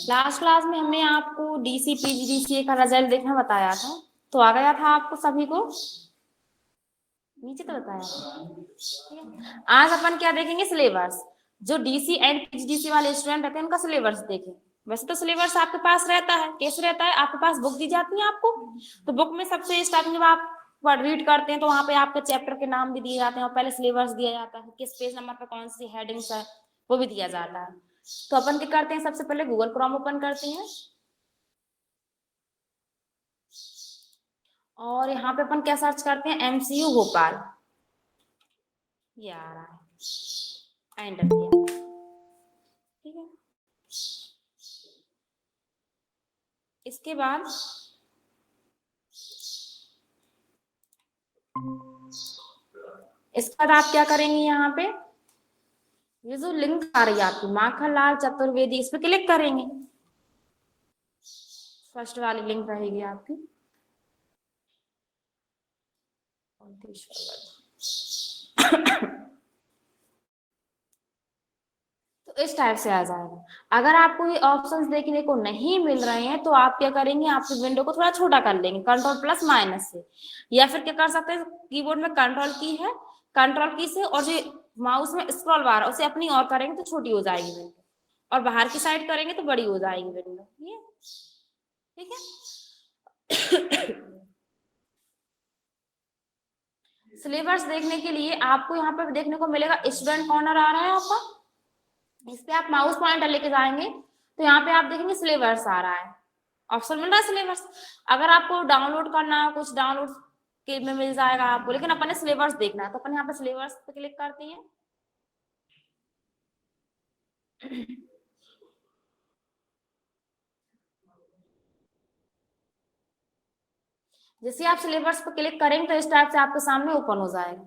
Last class में हमने आपको डीसी पीजीडीसीए का रिजल्ट देखना बताया था, तो आ गया था आपको सभी को, नीचे तो बताया था। ठीक है, आज अपन क्या देखेंगे, सिलेबस। जो डीसी एंड पीजीडीसी वाले स्टूडेंट रहते हैं उनका सिलेबस देखें। वैसे तो सिलेबस आपके पास रहता है, कैसे रहता है, आपके पास बुक दी जाती है आपको, तो बुक में सबसे स्टार्टिंग जब आप रीड करते हैं तो वहां पे आपके चैप्टर के नाम भी दिए जाते हैं और पहले सिलेबस दिया जाता है, किस पेज नंबर पर कौन सी हेडिंग्स है वो भी दिया जाता है। तो अपन क्या करते हैं, सबसे पहले गूगल क्रोम ओपन करते हैं और यहाँ पे अपन क्या सर्च करते हैं, एमसीयू भोपाल, ये आ रहा है, एंटर किया। ठीक है, इसके बाद आप क्या करेंगे, यहाँ पे ये जो लिंक आ रही है आपकी माखनलाल चतुर्वेदी, इस पे क्लिक करेंगे। फर्स्ट वाली लिंक रहेगी आपकी, तो इस टाइप से आ जाएगा। अगर आपको ये ऑप्शंस देखने को नहीं मिल रहे हैं तो आप क्या करेंगे, आपकी विंडो को थोड़ा छोटा कर लेंगे कंट्रोल प्लस माइनस से, या फिर क्या कर सकते हैं, कीबोर्ड में कंट्रोल की है, कंट्रोल की से और जो माउस में स्क्रॉल बार है उसे अपनी और करेंगे तो छोटी हो जाएगी विंडो, और बाहर की साइड करेंगे तो बड़ी हो जाएगी विंडो। ये ठीक है। सिलेबस देखने के लिए आपको यहाँ पे देखने को मिलेगा स्टूडेंट कॉर्नर आ रहा है आपका, इस पे आप माउस पॉइंटर लेके जाएंगे तो यहाँ पे आप देखेंगे सिलेबस आ रहा है, ऑप्शन मिल रहा है सिलेबस। अगर आपको डाउनलोड करना है कुछ, डाउनलोड के में मिल जाएगा आपको, लेकिन अपन ने सिलेबस देखना है तो अपन यहाँ पे सिलेबस पे क्लिक करते हैं। जैसे आप सिलेबस पे क्लिक करेंगे तो इस टाइप से आपके सामने ओपन हो जाएगा।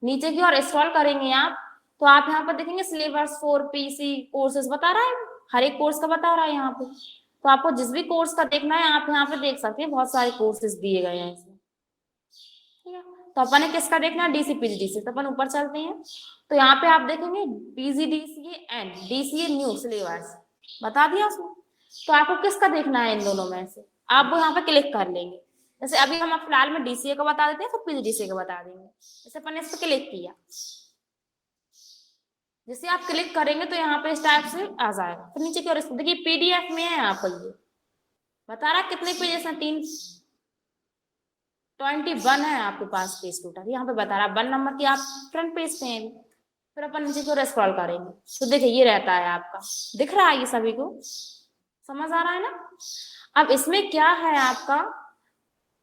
नीचे की ओर स्क्रॉल करेंगे आप तो आप यहाँ पर देखेंगे सिलेबस फॉर पीसी कोर्सेज बता रहा है, हर एक कोर्स का बता रहा है यहाँ पे, तो आपको जिस भी कोर्स का देखना है आप यहाँ पे देख सकते हैं, बहुत सारे कोर्सेज दिए गए हैं इसमें। ठीक है, तो अपन ने किसका देखना है, डीसी पीजीडीसी, तो अपन ऊपर चलते हैं तो यहाँ पे आप देखेंगे PGDCA and DCA new syllabus बता दिया उसने, तो आपको किसका देखना है इन दोनों में से, आप वो यहाँ पे क्लिक कर लेंगे। जैसे अभी हम फिलहाल में डीसीए का बता देते हैं, फिर पीजीडीसीए का बता देंगे। जैसे अपन ने इस पर क्लिक किया, जैसे आप क्लिक करेंगे तो यहाँ पे इस टाइप से आ जाएगा, फिर नीचे की ओर देखिए पीडीएफ में है आपको, ये बता रहा कितने पेजेस हैं, 321 है आपके पास पेज टोटल, यहाँ पे बता रहा 1 नंबर की आप फ्रंट पेज पे हैं। फिर अपन नीचे की ओर स्क्रॉल करेंगे तो देखिए ये रहता है आपका, दिख रहा है ये सभी को, समझ आ रहा है ना। अब इसमें क्या है आपका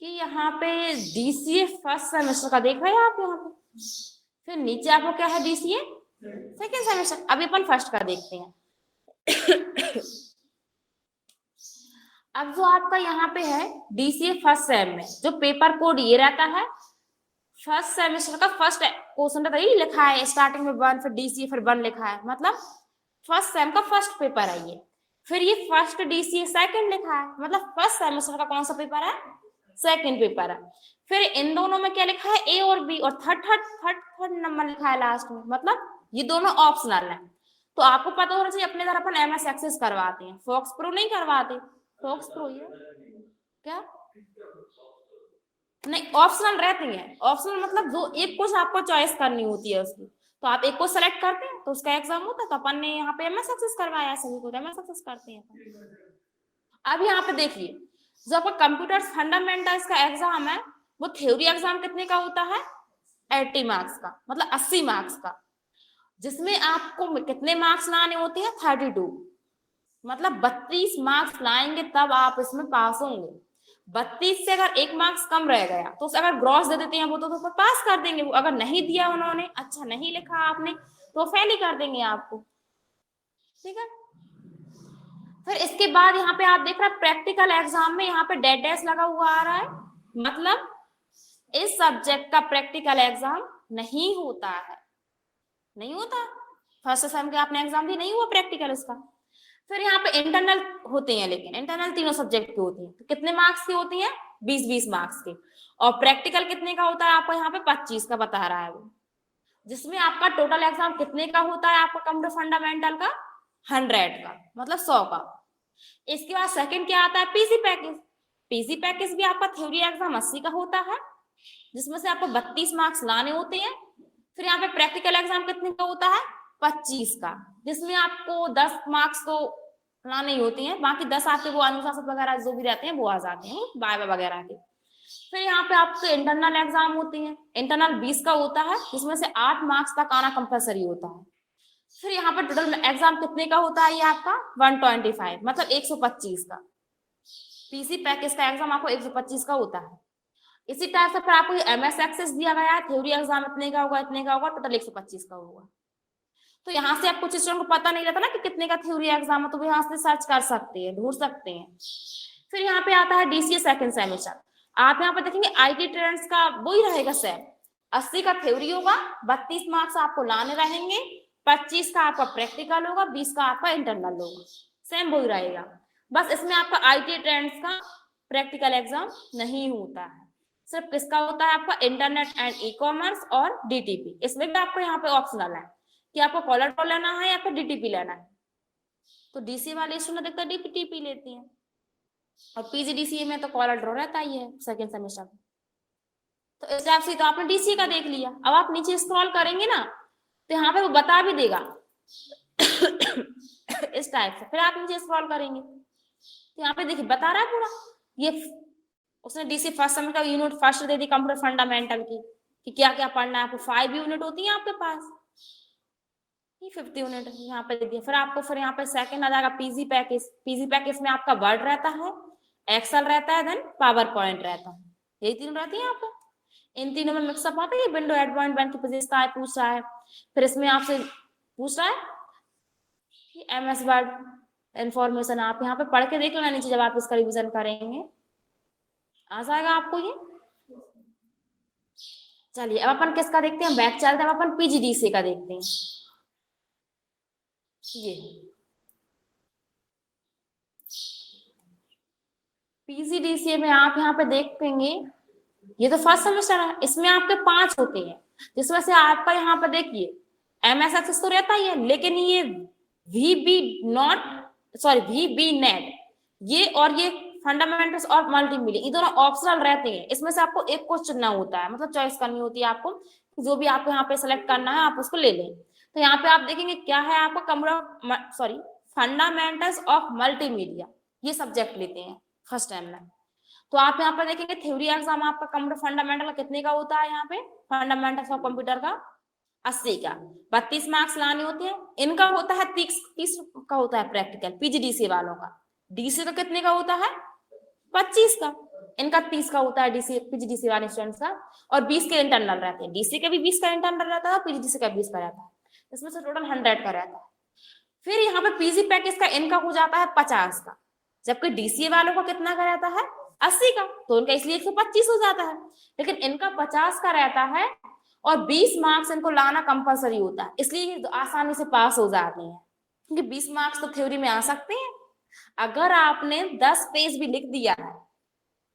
कि यहाँ पे डीसीए फर्स्ट सेमेस्टर का देख रहे हैं आप यहाँ पे, फिर नीचे आपको क्या है, डीसीए सेकेंड सेमेस्टर। अभी अपन फर्स्ट का देखते हैं। अब जो आपका यहाँ पे है डीसीए फर्स्ट सेम में जो पेपर कोड ये रहता है, फर्स्ट सेमेस्टर का फर्स्ट क्वेश्चन रहता है, ये लिखा है स्टार्टिंग में 1 फिर डीसीए फिर 1 लिखा है, मतलब फर्स्ट सेम का फर्स्ट पेपर है ये। फिर ये फर्स्ट डीसीए सेकंड लिखा है, मतलब फर्स्ट सेमेस्टर का कौन सा पेपर है, सेकंड पेपर है। फिर इन दोनों में क्या लिखा है, ए और बी, और थर्ड नंबर लिखा है लास्ट में, मतलब ये दोनों ऑप्शनल है। तो आपको पता होना चाहिए, अपने इधर अपन एमएस एक्सेस करवाते हैं, फॉक्स प्रो नहीं करवाते। फॉक्स प्रो ये क्या नहीं, ऑप्शनल रहती है, ऑप्शनल मतलब जो एक कुछ आपको चॉइस करनी होती है उसकी, तो आप एक को सेलेक्ट करते हैं तो उसका एग्जाम होता है, तो अपन ने यहाँ पे एमएस एक्सेस करवाया, सभी को एमएस एक्सेस करते हैं। अब यहाँ पे देखिए जो आपका कंप्यूटर फंडामेंटल्स का एग्जाम है वो थ्योरी एग्जाम कितने का होता है, 80 मार्क्स का, मतलब 80 मार्क्स का, जिसमें आपको कितने मार्क्स लाने होते हैं, 32, मतलब 32 मार्क्स लाएंगे तब आप इसमें पास होंगे। 32 से अगर 1 मार्क्स कम रह गया तो अगर ग्रॉस दे देते हैं वो तो पास कर देंगे, वो अगर नहीं दिया उन्होंने, अच्छा नहीं लिखा आपने, तो फेल ही कर देंगे आपको। ठीक है, फिर इसके बाद यहाँ पे आप देख रहे हैं प्रैक्टिकल एग्जाम में यहाँ पे डेड डैश लगा हुआ आ रहा है, मतलब इस सब्जेक्ट का प्रैक्टिकल एग्जाम नहीं होता है, नहीं होता। फर्स्ट सेम के आपने एग्जाम दी, नहीं हुआ प्रैक्टिकल इसका। फिर यहाँ पे इंटरनल होते हैं, लेकिन इंटरनल तीनों सब्जेक्ट की होती है, तो कितने मार्क्स की होती है, 20-20 मार्क्स की, और प्रैक्टिकल कितने का होता है आपको यहाँ पे 25 का बता रहा है वो, जिसमें आपका टोटल एग्जाम कितने का होता है आपका कंप्यूटर फंडामेंटल का, 100 का, मतलब 100 का। इसके बाद सेकंड क्या आता है, पीजी पैकेज। पीजी पैकेज भी आपका थ्योरी एग्जाम 80 का होता है, जिसमें से आपको 32 मार्क्स लाने होते हैं। फिर यहाँ पे प्रैक्टिकल एग्जाम कितने का होता है, 25 का, जिसमें आपको 10 मार्क्स तो लाने ही होती हैं, बाकी 10 आपके वो अनुशासन वगैरह जो भी रहते हैं वो आ जाते हैं वाइवा वगैरह के। फिर यहाँ पे आपके इंटरनल एग्जाम होती है, इंटरनल 20 का होता है, जिसमें से 8 मार्क्स तक आना कंपलसरी होता है। फिर यहाँ पे टोटल एग्जाम कितने का होता है, ये आपका 125, मतलब 125 का। पीसी पैकेज का एग्जाम आपको 125 का होता है। इसी टाइप से फिर आपको एमएस एक्सेस दिया गया है, थ्योरी एग्जाम इतने का होगा, इतने का होगा, टोटल 125 का होगा। तो यहाँ से आप कुछ स्टूडेंट को पता नहीं रहता ना कि कितने का थ्योरी एग्जाम है, तो वो यहाँ से सर्च कर सकते हैं, ढूंढ सकते हैं। फिर यहाँ पे आता है डीसीए सेकंड सेमेस्टर। आप यहाँ पे देखेंगे आईटी ट्रेंड्स का वही रहेगा सेम, 80 का थ्योरी होगा, 32 मार्क्स आपको लाने रहेंगे, 25 का आपका प्रैक्टिकल होगा, 20 का आपका इंटरनल होगा, सेम वही रहेगा। बस इसमें आपका आईटी ट्रेंड्स का प्रैक्टिकल एग्जाम नहीं होता है, सिर्फ किसका होता है, आपका इंटरनेट एंड ई कॉमर्स और डीटीपी। इसमें भी आपको यहाँ पे ऑप्शनल है कि आपको कॉलर ड्रॉ लेना है या फिर डीटीपी लेना है। तो डीसी वाले स्टूडेंट देखते डीटीपी लेती हैं, और पीजीडीसीए में तो कॉलर ड्रॉ रहता ही है सेकंड सेमेस्टर में। तो इस टाइप से तो आपने डीसी का देख लिया। अब आप नीचे स्क्रॉल करेंगे ना, तो यहाँ पे वो बता भी देगा इस टाइप से। फिर आप नीचे स्क्रॉल करेंगे तो यहाँ पे देखिए बता रहा है पूरा, ये उसने डीसी फर्स्ट सेमेस्टर का unit first they the computer fundamental की, कि क्या क्या पढ़ना है आपको। 5 यूनिट होती है आपके पास, 50 यूनिट यहाँ पे दे दिया। फिर आपको फिर यहाँ पे सेकंड आ जाएगा पीजी पैकेज। पीजी पैकेज में आपका वर्ड रहता है, एक्सेल रहता है, देन पावर पॉइंट रहता है, यही तीन रहती है यहाँ पे। इन तीनों में मिक्सअप आता है, विंडो एडवांस की विशेषता है पूछ रहा है। फिर इसमें आपसे पूछ रहा है एमएस वर्ड इंफॉर्मेशन, आप यहाँ पे पढ़ के देख लेना नीचे, जब आप इसका रिविजन करेंगे आ जाएगा आपको ये। चलिए अब अपन किसका देखते हैं, बैक चलते हैं, अब अपन पीजीडीसी का देखते हैं। ये पीजीडीसीए में आप यहाँ पे देखेंगे, ये तो फर्स्ट सेमेस्टर है, इसमें आपके 5 होते हैं, जिसमें से आपका यहाँ पे देखिए एमएस एक्सेस तो रहता ही है, लेकिन ये वीबी नेट ये और ये फंडामेंटल्स और मल्टीमीडिया, ये दोनों ऑप्शनल रहते हैं। इसमें से आपको एक को चुनना होता है, मतलब चॉइस करनी होती है आपको, जो भी आपको यहाँ पे सेलेक्ट करना है आप उसको ले लें। तो यहाँ पे आप देखेंगे क्या है, आपको फंडामेंटल्स ऑफ मल्टीमीडिया, ये सब्जेक्ट लेते हैं फर्स्ट टाइम में। तो आप यहाँ पे देखेंगे थ्योरी एग्जाम आपका कंप्यूटर फंडामेंटल कितने का होता है, यहाँ पे फंडामेंटल्स ऑफ कंप्यूटर का 80 का, 32 मार्क्स लाने होते हैं। इनका होता है 30 का होता है प्रैक्टिकल, पीजीडीसी वालों का। डीसी का कितने का होता है, 25 का। इनका 30 का होता है डीसी पीजीडीसी वाले स्टूडेंट्स का, और 20 के इंटरनल रहते हैं। डीसी का भी 20 का इंटरनल रहता है, पीजीडीसी का 20 का रहता है, इसमें से टोटल 100 का रहता है। फिर यहाँ पे पीजी पैकेज का इनका हो जाता है 50 का, जबकि डीसीए वालों का कितना का रहता है, 80 का, तो उनका इसलिए 125 हो जाता है। लेकिन इनका 50 का रहता है, और 20 मार्क्स इनको लाना कंपलसरी होता है, इसलिए आसानी से पास हो जाते हैं, क्योंकि 20 मार्क्स तो थ्योरी में आ सकते हैं। अगर आपने 10 पेज भी लिख दिया है,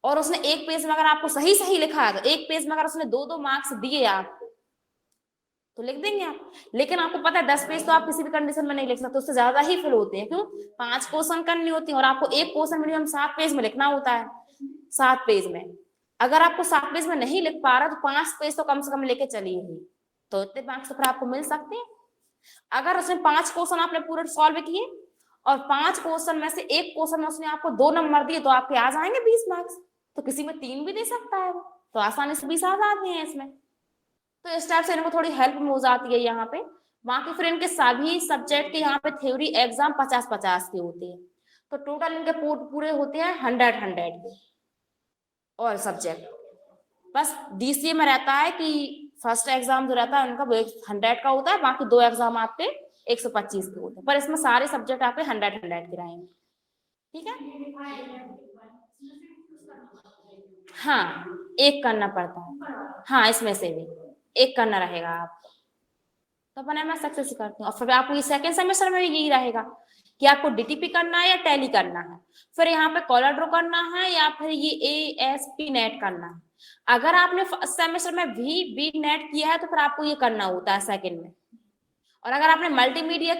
और उसने एक पेज में अगर आपको सही सही लिखा है, तो एक पेज में अगर उसने 2-2 मार्क्स दिए आपको, तो लिख देंगे आप। लेकिन आपको पता है 10 पेज तो आप किसी भी कंडीशन में नहीं लिख सकते, उससे ज्यादा ही फिल होते हैं। क्यों, 5 क्वेश्चन करनी होती है, और आपको एक क्वेश्चन मिनिमम 7 पेज में लिखना होता है। 7 पेज में अगर आपको 7 पेज में नहीं लिख पा रहा, तो 5 पेज तो कम से कम लेके चलिए ही, तो इतने मार्क्स तो फिर आपको मिल सकते हैं। अगर उसने 5 क्वेश्चन आपने पूरे सॉल्व किए, और 5 क्वेश्चन में से एक क्वेश्चन में उसने आपको 2 नंबर दिए, तो आपके आ जाएंगे 20 मार्क्स। तो किसी में 3 भी दे सकता है वो, तो आसानी से 20 आ जाते हैं इसमें। तो इस टाइप से इनको थोड़ी हेल्प हो जाती है यहाँ पे। बाकी फिर इनके सभी सब्जेक्ट के यहाँ पे थ्योरी एग्जाम 50-50 के होते हैं, तो टोटल इनके पूरे होते हैं 100 के और सब्जेक्ट। बस डीसीए में रहता है कि फर्स्ट एग्जाम जो रहता है उनका 100 का होता है, बाकी 2 एग्जाम आपके 125 के होते हैं, पर इसमें सारे सब्जेक्ट आपके 100 के रहेंगे। ठीक है, हाँ एक करना पड़ता है, हाँ इसमें से भी एक करना रहेगा आपको, तो अपन एमएस सक्सेस करते हैं। और फिर आपको ये सेकंड सेमेस्टर में भी यही रहेगा कि आपको डीटीपी करना है या टैली करना है, फिर यहाँ पे कॉलर ड्रॉ करना है, या फिर ये एएसपी नेट करना है। अगर आपने फर्स्ट सेमेस्टर में भी बी नेट किया है, तो फिर आपको ये करना होता है सेकंड में। और अगर आपने मल्टीमीडिया